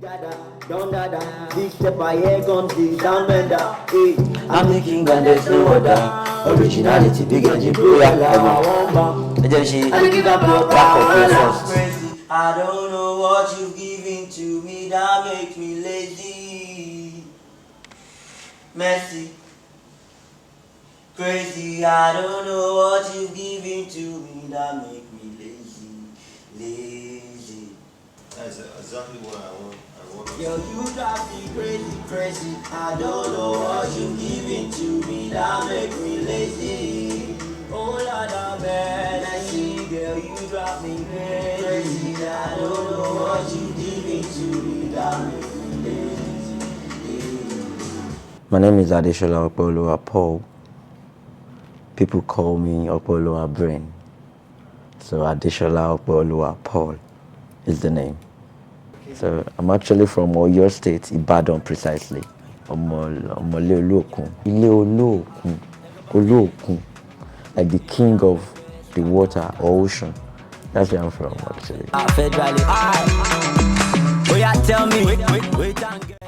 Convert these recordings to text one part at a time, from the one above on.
Big step I hear comes the sound bender. I'm the king and there's no other. Originality, big engine, blue, I then she back up your first. I don't know what you've given to me that makes me lazy. Messy. Crazy, I don't know what you've given to me that make me lazy. That's exactly what I want. Yo, you drive me crazy. I don't know what you've given to me that make me lazy. Oh Lord, I'm bad, I see, girl, you drive me crazy. I don't know what you've given to me that make me lazy. My name is Opeoluwa Paul. People call me Opeoluwa Brain. So Opeoluwa Paul is the name. So I'm actually from Oyo State, Ibadan precisely. Opeoluwa Brain, like the king of the water or ocean. That's where I'm from actually.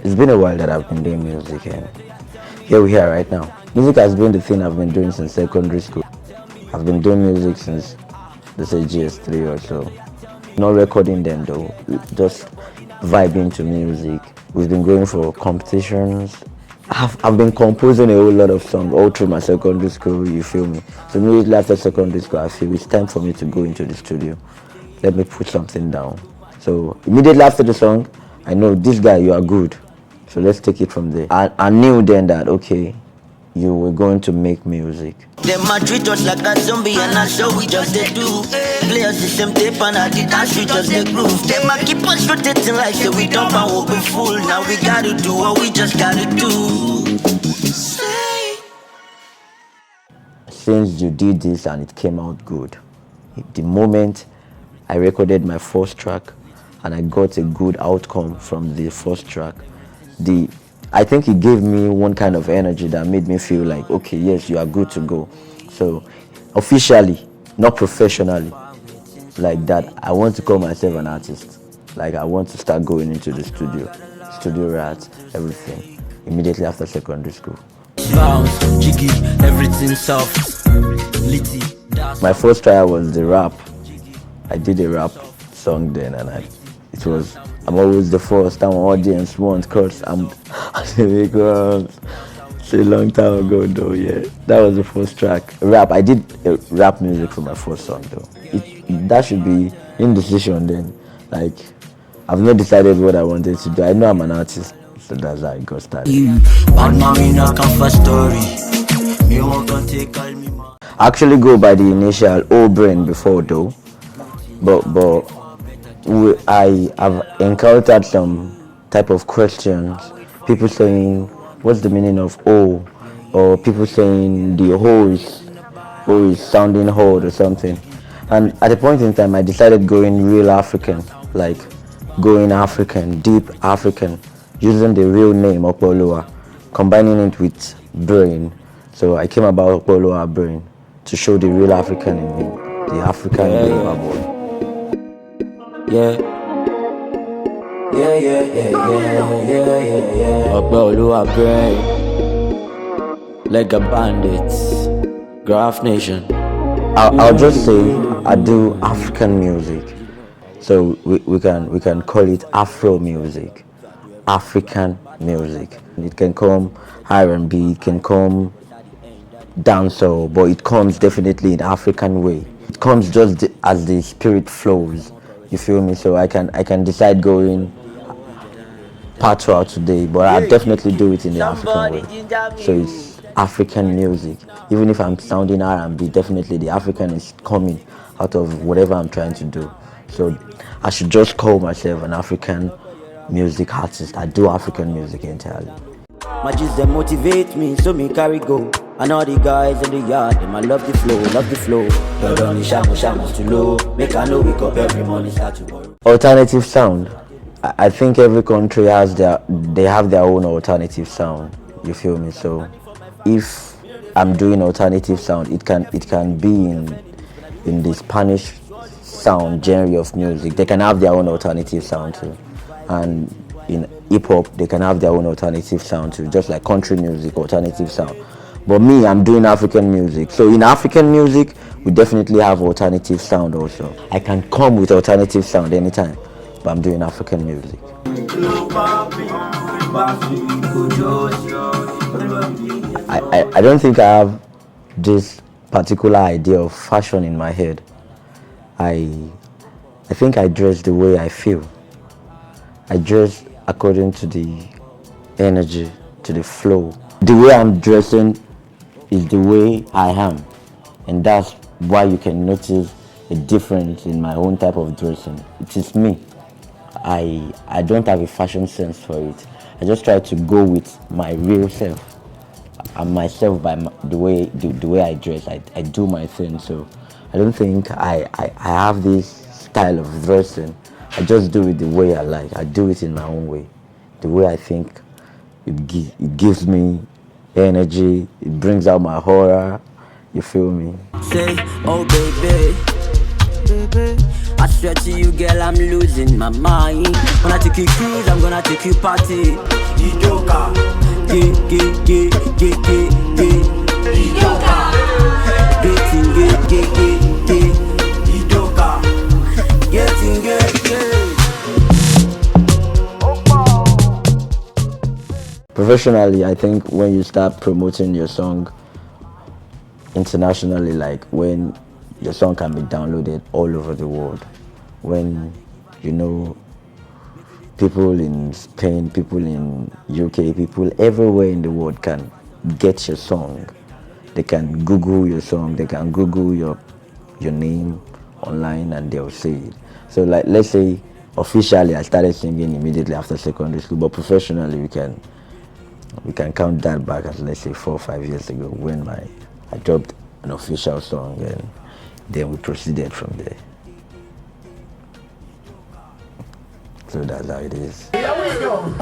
It's been a while that I've been doing music and here we are right now. Music has been the thing I've been doing since secondary school. I've been doing music since, let's say, GS3 or so. Not recording them though, just vibing to music. We've been going for competitions. I've been composing a whole lot of songs all through my secondary school, you feel me? So immediately after secondary school, I feel it's time for me to go into the studio. Let me put something down. So immediately after the song, I know this guy, you are good. So let's take it from there. I knew then that, okay, you were going to make music. Them a treat us like a zombie and that's how we just they do. Play us the same tape and I did dance we just they groove. Them a keep us rotating like say we don't want what we fool. Now we gotta do what we just gotta do. Since you did this and it came out good, the moment I recorded my first track and I got a good outcome from the first track, I think it gave me one kind of energy that made me feel like, okay, yes, you are good to go. So officially, not professionally, like that, I want to call myself an artist. Like I want to start going into the studio rats, everything, immediately after secondary school. Jiggy, everything soft, litty. My first trial was the rap. I did a rap song then and I'm always the first time audience wants because I'm it's a long time ago though, yeah. That was the first track. Rap, I did rap music for my first song though. That should be indecision then. Like, I've not decided what I wanted to do. I know I'm an artist, so that's how I got started. I actually go by the initial Opeoluwa Brain before though, but I have encountered some type of questions. People saying, what's the meaning of O? Or people saying the O is sounding hard or something. And at a point in time, I decided going real African, like going African, deep African, using the real name Opeoluwa, combining it with brain. So I came about Opeoluwa Brain to show the real African in me, the African Yoruba boy. Yeah. Opeoluwa Brain, like a bandit, Graph Nation. I'll just say I do African music, so we can call it Afro music, African music. It can come R&B, it can come dancehall, but it comes definitely in African way. It comes just as the spirit flows. You feel me? So I can decide going patois today, but I definitely do it in the African way. So it's African music. Even if I'm sounding R&B, definitely the African is coming out of whatever I'm trying to do. So I should just call myself an African music artist. I do African music entirely. Matches them motivate me, so me carry go. And all the guys in the yard, them I love the flow. But only shamos too low. Make I know wake up every morning, start to borrow. Alternative sound. I think every country have their own alternative sound. You feel me? So if I'm doing alternative sound, it can be in the Spanish sound genre of music. They can have their own alternative sound too. And in hip hop, they can have their own alternative sound too, just like country music, alternative sound. But me, I'm doing African music. So in African music, we definitely have alternative sound also. I can come with alternative sound anytime, but I'm doing African music. I don't think I have this particular idea of fashion in my head. I think I dress the way I feel. I dress according to the energy, to the flow. The way I'm dressing is the way I am, and that's why you can notice a difference in my own type of dressing. It is me. I don't have a fashion sense for it. I just try to go with my real self. I'm myself by the way I dress. I do my thing. So I don't think I have this style of dressing. I just do it the way I like. I do it in my own way, the way I think. It gives me energy. It brings out my horror. You feel me? Say, oh baby, I swear to you, girl, I'm losing my mind. When I take you cruise, I'm gonna take you party. Idoka, Idoka, Professionally, I think when you start promoting your song internationally, like when your song can be downloaded all over the world, when people in Spain, people in UK, people everywhere in the world can get your song. They can Google your song, they can Google your name online, and they'll see it. So like, let's say officially I started singing immediately after secondary school, but professionally we can count that back as, let's say, 4 or 5 years ago, when I dropped an official song, and then we proceeded from there. So that's how it is. Here we go.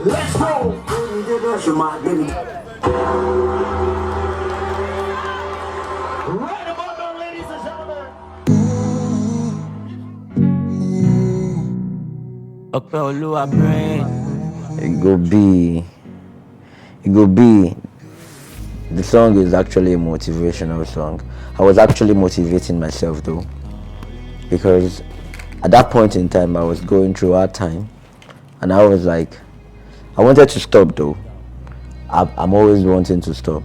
Let's go. Right about now, ladies and gentlemen. Opeoluwa Brain. It go be. The song is actually a motivational song. I was actually motivating myself though, because at that point in time I was going through hard time, and I was like, I wanted to stop though. I'm always wanting to stop,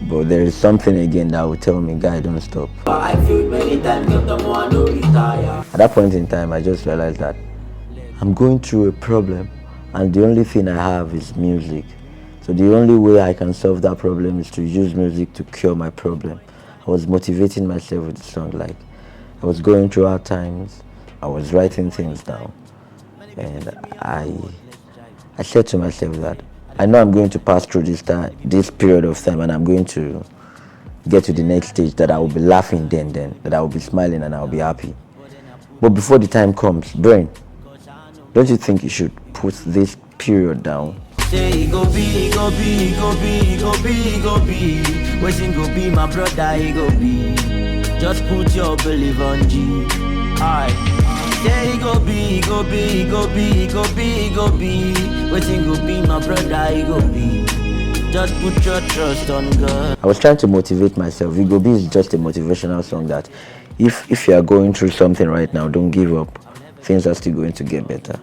but there is something again that will tell me, guy, don't stop. At that point in time, I just realized that I'm going through a problem, and the only thing I have is music. So the only way I can solve that problem is to use music to cure my problem. I was motivating myself with the song. Like, I was going through hard times, I was writing things down, and I said to myself that I know I'm going to pass through this period of time, and I'm going to get to the next stage that I will be laughing then, that I will be smiling and I will be happy. But before the time comes, Brain, don't you think you should put this period down? Say go be, go be, go be, go be, go be. Waiting go be my brother, he go be. Just put your belief on G. Aye. Say go be, go be, go be, go be, go be. Waiting go be my brother, he go be. Just put your trust on God. I was trying to motivate myself. Go be is just a motivational song that if you are going through something right now, don't give up. Things are still going to get better.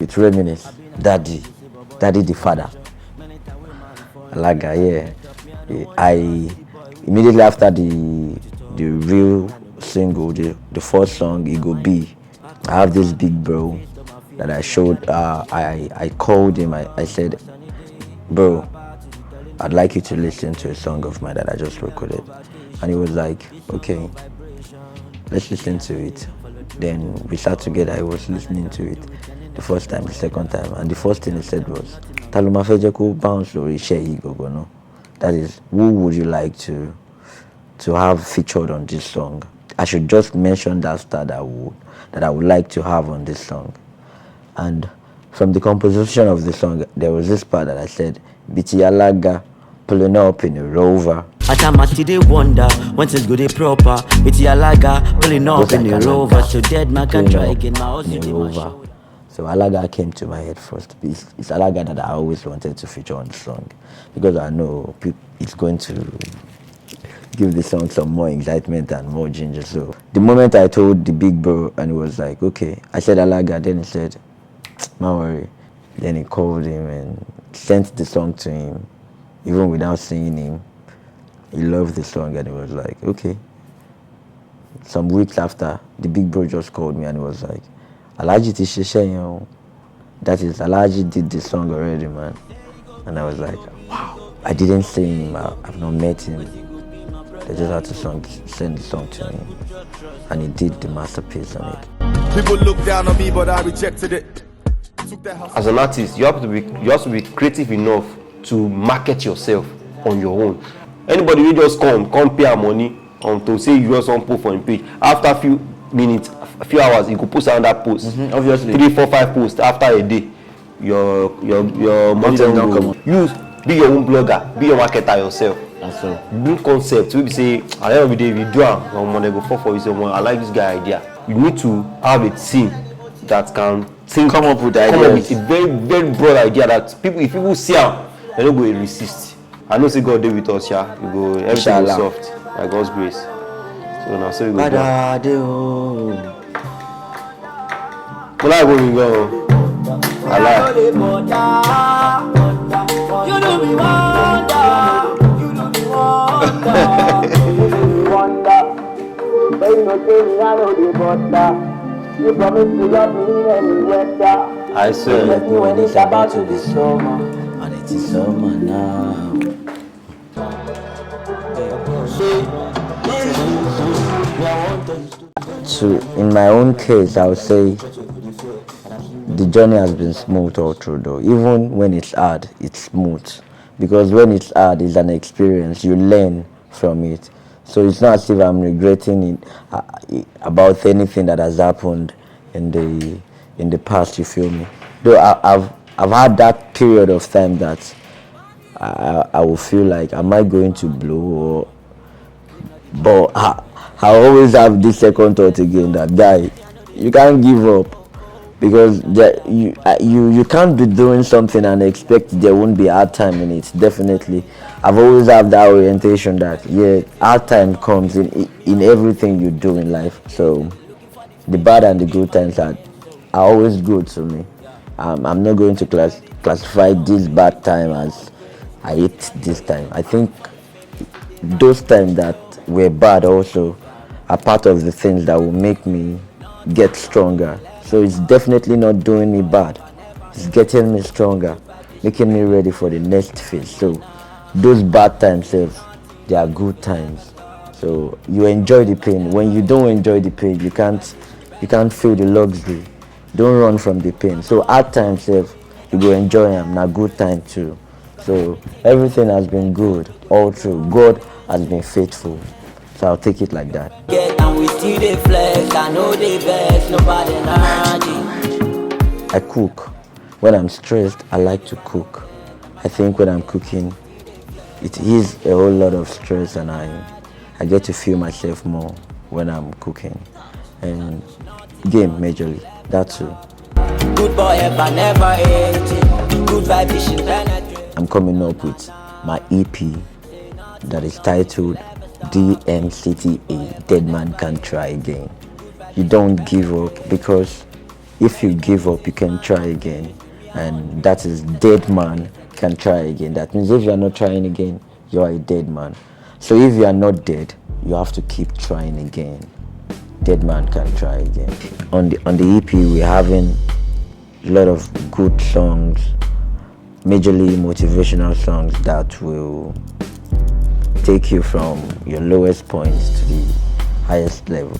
It's Reminisce, Daddy the father. Alaga, yeah. I immediately after the real single, the first song, It Go Be, I have this big bro that I showed. I called him. I said, bro, I'd like you to listen to a song of mine that I just recorded. And he was like, okay, let's listen to it. Then we sat together. I was listening to it the first time, the second time, and the first thing he said was, Taluma Fejeko bounce lori share go no. That is, who would you like to have featured on this song? I should just mention that star that I would like to have on this song. And from the composition of the song, there was this part that I said, Biti Alaga pulling up in a Rover. Atamati they wonder once it's good they proper. It's Alaga pulling up in a Rover. So dead man can try again. My house in a Rover. So Alaga came to my head first. It's Alaga that I always wanted to feature on the song because I know it's going to give the song some more excitement and more ginger. So the moment I told the big bro and he was like, okay, I said Alaga, then he said, don't worry. Then he called him and sent the song to him, even without seeing him. He loved the song and he was like, okay. Some weeks after, the big bro just called me and he was like, Alaji ti ṣiṣẹ́ yẹn o. That is, Alaji did the song already, man. And I was like, wow. I didn't see him, I've not met him. They just had to send the song to me. And he did the masterpiece on it. People look down on me, but I rejected it. As an artist, you have to be creative enough to market yourself on your own. Anybody will just come pay money to say you just want post for him page. After a few minutes, a few hours, you could post another post. Obviously. 3, 4, 5 posts after a day. Your money don't come. You be your own blogger, be your marketer yourself. That's all. Build concept. We say at the end of the day, if you do it, they go for you. Say, I like this guy idea. You need to have a team that can come up with ideas. A very, very broad idea that if people see them, they don't go resist. I know say God did with us, yeah. You go everything is soft. By God's grace. So now so we go. Well, I go. I like. You know me wonder. You know me wonder. Baby, no tell me I know the butter. You promise to love me in any weather. I swear. Let me when it's about to be summer, and it is summer now. So in my own case, I would say the journey has been smooth all through though. Even when it's hard, it's smooth. Because when it's hard, it's an experience. You learn from it. So it's not as if I'm regretting it about anything that has happened in the past, you feel me? Though I've had that period of time that I will feel like, am I going to blow? But I always have this second thought again that, guy, you can't give up. Because you can't be doing something and expect there won't be hard time in it. Definitely, I've always had that orientation that hard time comes in everything you do in life. So the bad and the good times are always good to me. I'm not going to classify this bad time as I hate this time. I think those times that were bad also are part of the things that will make me get stronger. So it's definitely not doing me bad. It's getting me stronger, making me ready for the next phase. So those bad times, they are good times. So you enjoy the pain. When you don't enjoy the pain, you can't feel the luxury. Don't run from the pain. So hard times, you go enjoy them. Now good time too. So everything has been good all through. God has been faithful. So I'll take it like that. I cook. When I'm stressed, I like to cook. I think when I'm cooking, it is a whole lot of stress and I get to feel myself more when I'm cooking. And game majorly, that too. Good boy, if I never ate it. Good vibration penetrate. I'm coming up with my EP that is titled DMCTA, Dead Man Can't Try Again. You don't give up, because if you give up, you can try again. And that is Dead Man Can Try Again. That means if you are not trying again, you are a dead man. So if you are not dead, you have to keep trying again. Dead Man Can Try Again. On the EP, we're having a lot of good songs, majorly motivational songs that will take you from your lowest points to the highest level.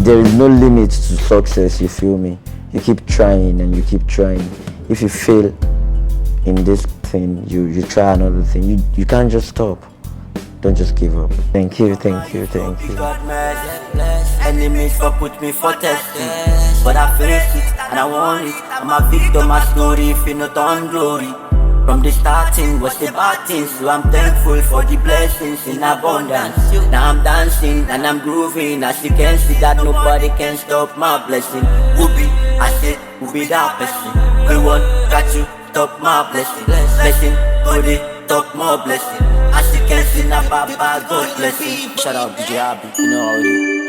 There is no limit to success, you feel me? You keep trying and you keep trying. If you fail in this thing, thing, you try another thing. You can't just stop. Don't just give up. Thank you. Enemies for put me for testing, but I face it and I want it. I'm a victim of story if you not on glory. From the starting was the bad things, so I'm thankful for the blessings in abundance. Now I'm dancing and I'm grooving, as you can see that nobody can stop my blessing. I said, who be that person? We won't got you, stop my blessing. Blessing, body, talk more blessing. As you can see now, Baba, God bless you. Shout out DJ Abby, you know how it is.